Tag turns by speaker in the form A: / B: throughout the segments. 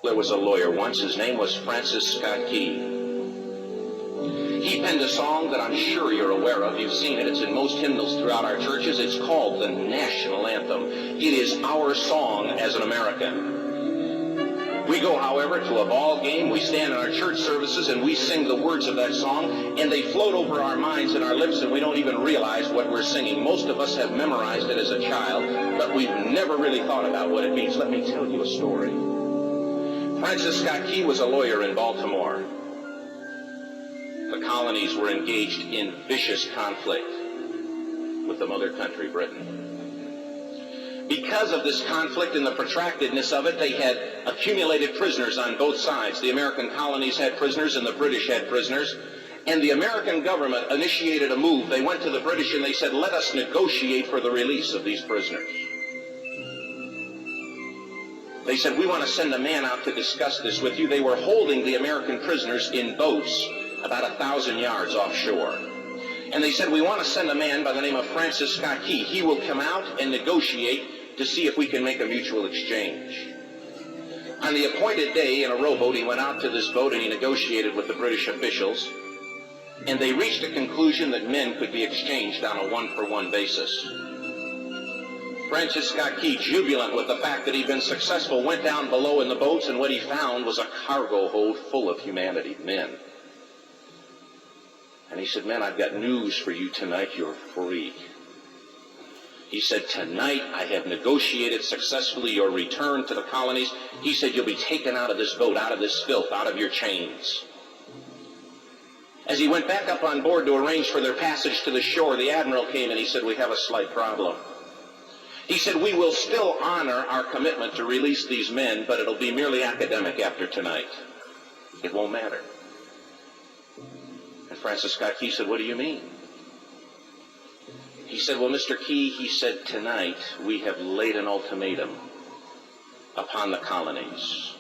A: There was a lawyer once. His name was Francis Scott Key. He penned a song that I'm sure you're aware of. You've seen it. It's in most hymnals throughout our churches. It's called the national anthem. It is our song as an American. We go, however, to a ball game. We stand in our church services and we sing the words of that song, and they float over our minds and our lips, and we don't even realize what we're singing. Most of us have memorized it as a child, but we've never really thought about what it means. Let me tell you a story. Francis Scott Key was a lawyer in Baltimore. The colonies were engaged in vicious conflict with the mother country, Britain. Because of this conflict and the protractedness of it, they had accumulated prisoners on both sides. The American colonies had prisoners and the British had prisoners. And the American government initiated a move. They went to the British and they said, let us negotiate for the release of these prisoners. They said, we want to send a man out to discuss this with you. They were holding the American prisoners in boats about 1,000 yards offshore. And they said, we want to send a man by the name of Francis Scott Key. He will come out and negotiate to see if we can make a mutual exchange. On the appointed day in a rowboat, he went out to this boat and he negotiated with the British officials. And they reached a conclusion that men could be exchanged on a one-for-one basis. Francis Scott Key, jubilant with the fact that he'd been successful, went down below in the boats, and what he found was a cargo hold full of humanity, men. And he said, men, I've got news for you tonight. You're free. He said, tonight I have negotiated successfully your return to the colonies. He said, you'll be taken out of this boat, out of this filth, out of your chains. As he went back up on board to arrange for their passage to the shore, the admiral came and he said, we have a slight problem. He said, we will still honor our commitment to release these men, but it'll be merely academic after tonight. It won't matter. And Francis Scott Key said, what do you mean? He said, well, Mr. Key, he said, tonight we have laid an ultimatum upon the colonies.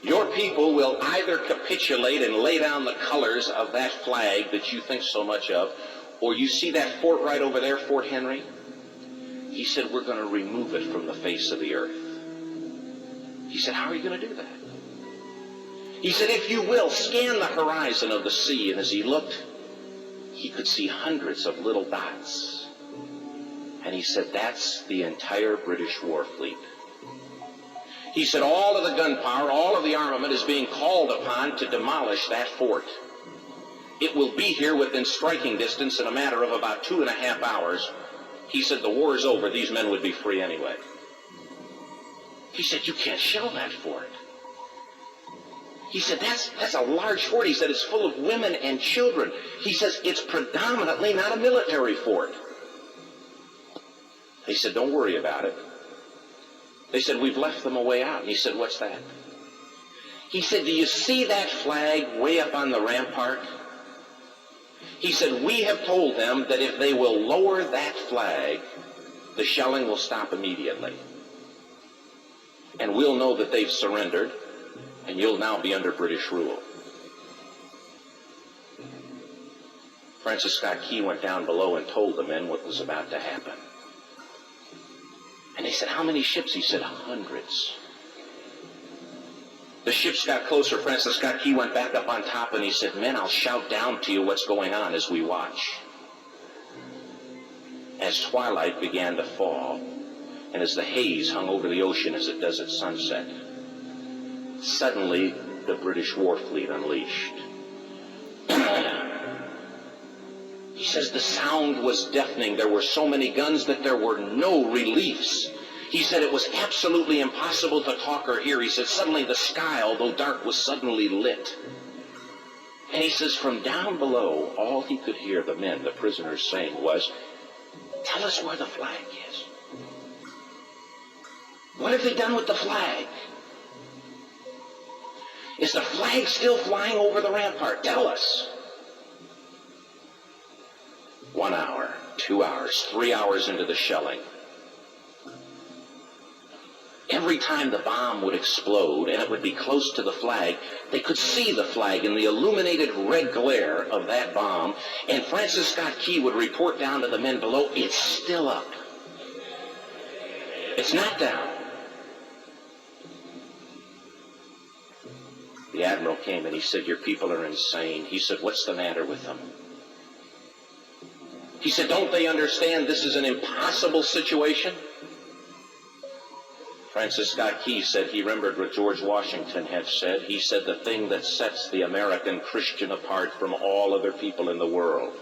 A: Your people will either capitulate and lay down the colors of that flag that you think so much of, or you see that fort right over there, Fort Henry? He said, we're going to remove it from the face of the earth. He said, how are you going to do that? He said, if you will, scan the horizon of the sea. And as he looked, he could see hundreds of little dots. And he said, that's the entire British war fleet. He said, all of the gunpowder, all of the armament is being called upon to demolish that fort. It will be here within striking distance in a matter of about 2.5 hours. He said, the war is over. These men would be free anyway. He said, you can't shell that fort. He said, that's a large fort. He said, it's full of women and children. He says, it's predominantly not a military fort. He said, don't worry about it. They said, we've left them a way out. And he said, what's that? He said, do you see that flag way up on the rampart? He said, we have told them that if they will lower that flag, the shelling will stop immediately. And we'll know that they've surrendered, and you'll now be under British rule. Francis Scott Key went down below and told the men what was about to happen. And they said, how many ships? He said, hundreds. The ships got closer. Francis Scott Key went back up on top and he said, men, I'll shout down to you what's going on as we watch. As twilight began to fall, and as the haze hung over the ocean as it does at sunset, suddenly the British war fleet unleashed. He says the sound was deafening. There were so many guns that there were no reliefs. He said it was absolutely impossible to talk or hear. He said suddenly the sky, although dark, was suddenly lit. And he says from down below, all he could hear the men, the prisoners, saying was, tell us where the flag is. What have they done with the flag? Is the flag still flying over the rampart? Tell us. 1 hour, 2 hours, 3 hours into the shelling, every time the bomb would explode and it would be close to the flag, they could see the flag in the illuminated red glare of that bomb, and Francis Scott Key would report down to the men below, it's still up. It's not down. The admiral came and he said, "Your people are insane." He said, "What's the matter with them?" He said, "Don't they understand this is an impossible situation?" Francis Scott Key said he remembered what George Washington had said. He said, "The thing that sets the American Christian apart from all other people in the world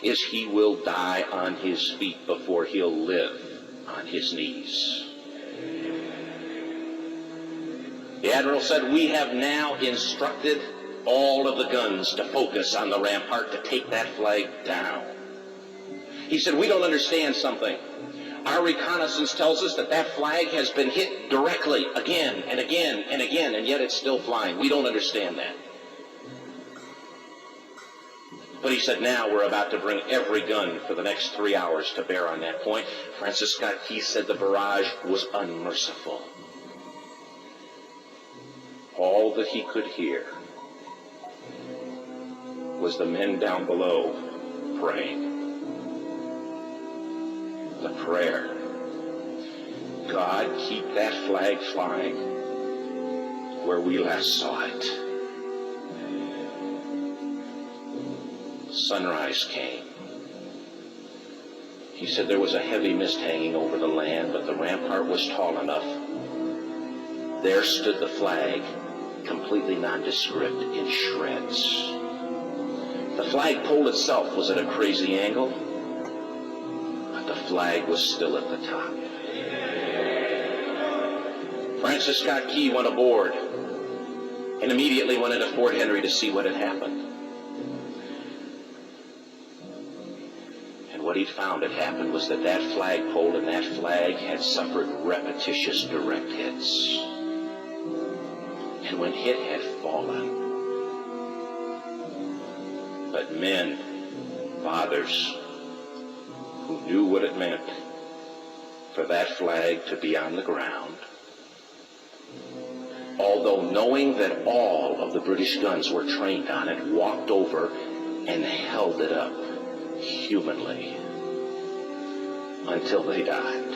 A: is he will die on his feet before he'll live on his knees." The admiral said, "We have now instructed all of the guns to focus on the rampart to take that flag down." He said, "We don't understand something. Our reconnaissance tells us that that flag has been hit directly again and again and again, and yet it's still flying. We don't understand that." But he said, "Now we're about to bring every gun for the next 3 hours to bear on that point." Francis Scott Key said the barrage was unmerciful. All that he could hear was the men down below praying. The prayer, "God, keep that flag flying where we last saw it." Sunrise came. He said there was a heavy mist hanging over the land, but the rampart was tall enough. There stood the flag, completely nondescript, in shreds. The flagpole itself was at a crazy angle, but the flag was still at the top. Francis Scott Key went aboard and immediately went into Fort Henry to see what had happened. And what he found had happened was that that flagpole and that flag had suffered repetitious direct hits. And when hit had fallen, but men, fathers, who knew what it meant for that flag to be on the ground, although knowing that all of the British guns were trained on it, walked over and held it up humanly until they died.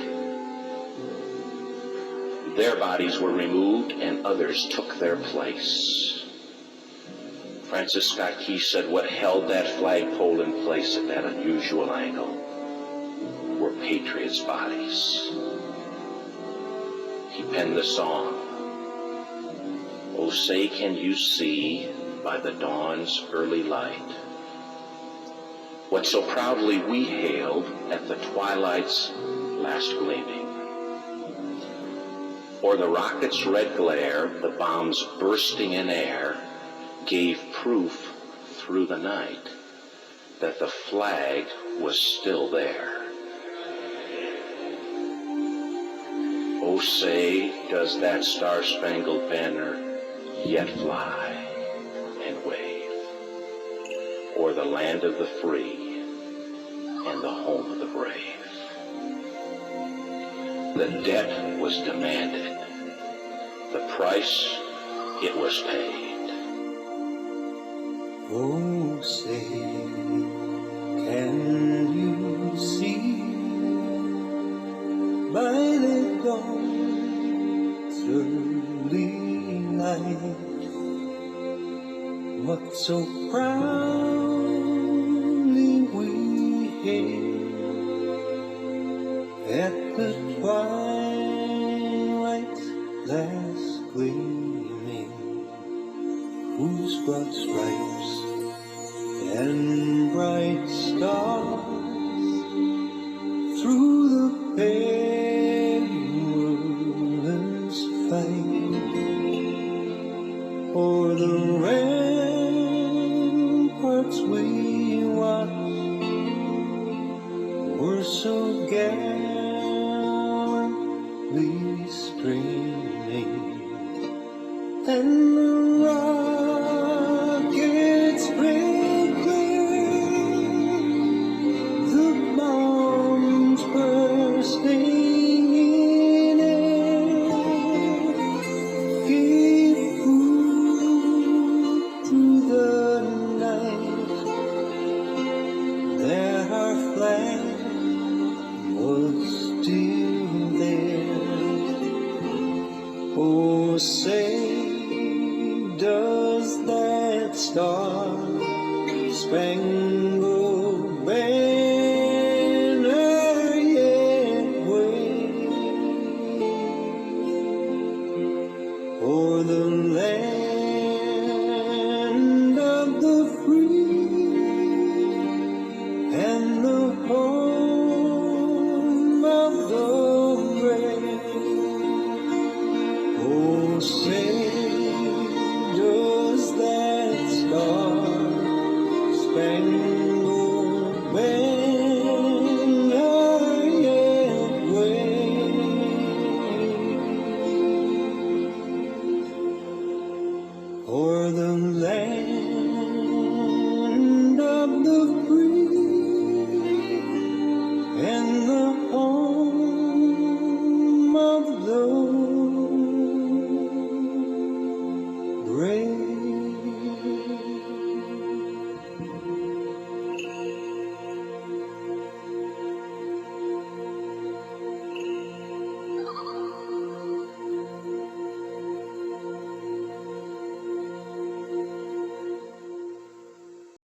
A: Their bodies were removed and others took their place. Francis Scott Key said what held that flagpole in place at that unusual angle were patriots' bodies. He penned the song, "Oh, say can you see by the dawn's early light what so proudly we hailed at the twilight's last gleaming? Or the rocket's red glare, the bombs bursting in air, gave proof through the night that the flag was still there. Oh, say, does that star-spangled banner yet fly and wave o'er the land of the free and the home of the brave?" The debt was demanded. The price, it was paid.
B: Oh, say, can you see by the dawn's early light what so proudly we hailed at the twilight's last gleaming, whose broad stripes and bright stars through the perilous fight o'er the ramparts we watched were so gallantly streaming, and the rockets spread clear, the bombs bursting in air, gave proof through the night that our flag was still there. Oh, say does that star-spangled banner yet wave o'er the land of the free and the home of the brave? Oh, say, does that star-spangled banner yet wave o'er the land of the free and the home of the brave?